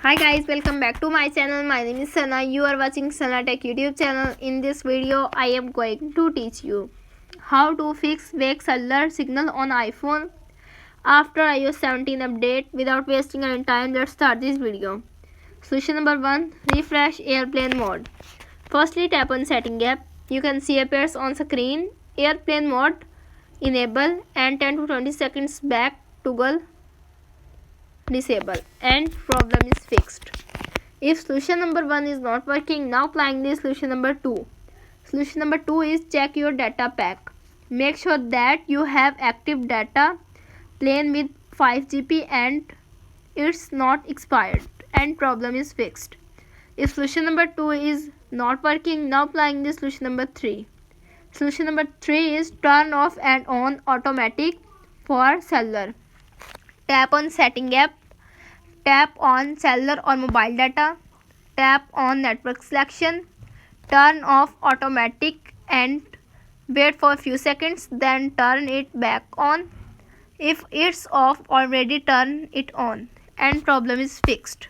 Hi guys, welcome back to my channel. My name is Sana. You are watching Sana Tech YouTube channel. In this video, I am going to teach you how to fix weak cellular signal on iPhone after iOS 17 update. Without wasting any time, let's start this video. Solution number 1. Refresh airplane mode. Firstly, tap on setting app. You can see appears on screen airplane mode enable and 10 to 20 seconds back toggle disable and problem is fixed. If solution number 1 is not working, now applying this solution number 2. Solution number 2 is check your data pack. Make sure that you have active data plan with 5 GB and it's not expired and problem is fixed. If solution number 2 is not working, now applying this solution number 3. Solution number 3 is turn off and on automatic for cellular. Tap on setting app, tap on cellular or mobile data, tap on network selection, turn off automatic and wait for a few seconds, then turn it back on. If it's off, already turn it on and problem is fixed.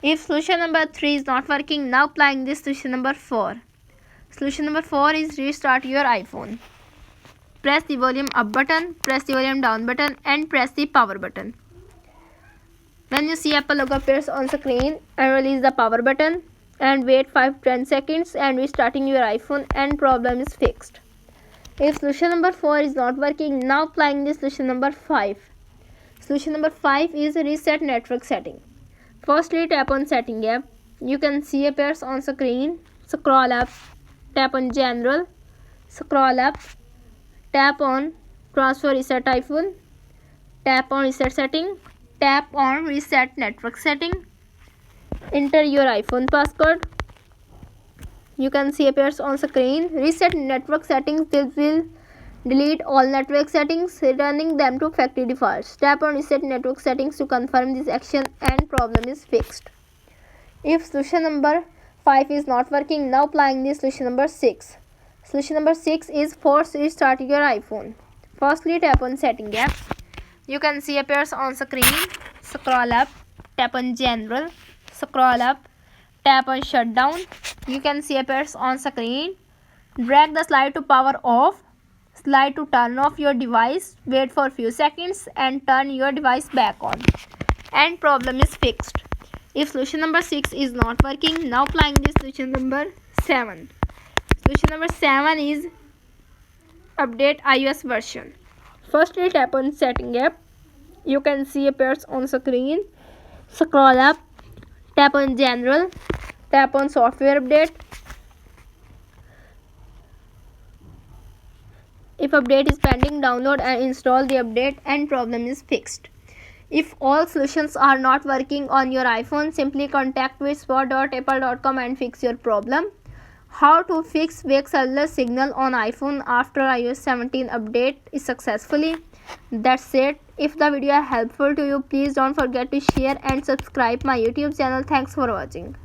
If solution number 3 is not working, now applying this solution number 4. Solution number 4 is restart your iPhone. Press the volume up button, press the volume down button and press the power button. When you see Apple logo appears on screen, and release the power button and wait 5-10 seconds and restarting your iPhone and problem is fixed. If solution number 4 is not working, now applying this solution number 5. Solution number 5 is reset network setting. Firstly, tap on setting app. You can see appears on screen. Scroll up, tap on general, scroll up, tap on transfer reset iPhone, tap on reset setting, tap on reset network setting, enter your iPhone passcode. You can see appears on screen. Reset network settings. This will delete all network settings, returning them to factory defaults. Tap on reset network settings to confirm this action and problem is fixed. If solution number 5 is not working, now applying this solution number 6. Solution number 6 is force restart your iPhone. Firstly, tap on setting app. You can see appears on screen. Scroll up, tap on general, scroll up, tap on shutdown. You can see appears on screen. Drag the slide to power off, slide to turn off your device, wait for a few seconds and turn your device back on and problem is fixed. If solution number 6 is not working, now applying this solution number 7. Solution number 7 is update iOS version. Firstly, tap on setting app. You can see appears on screen. Scroll up, tap on general, tap on software update. If update is pending, download and install the update and problem is fixed. If all solutions are not working on your iPhone, simply contact with support.apple.com and fix your problem. How to fix weak cellular signal on iPhone after iOS 17 update is successfully. That's it. If the video is helpful to you, please don't forget to share and subscribe my YouTube channel. Thanks for watching.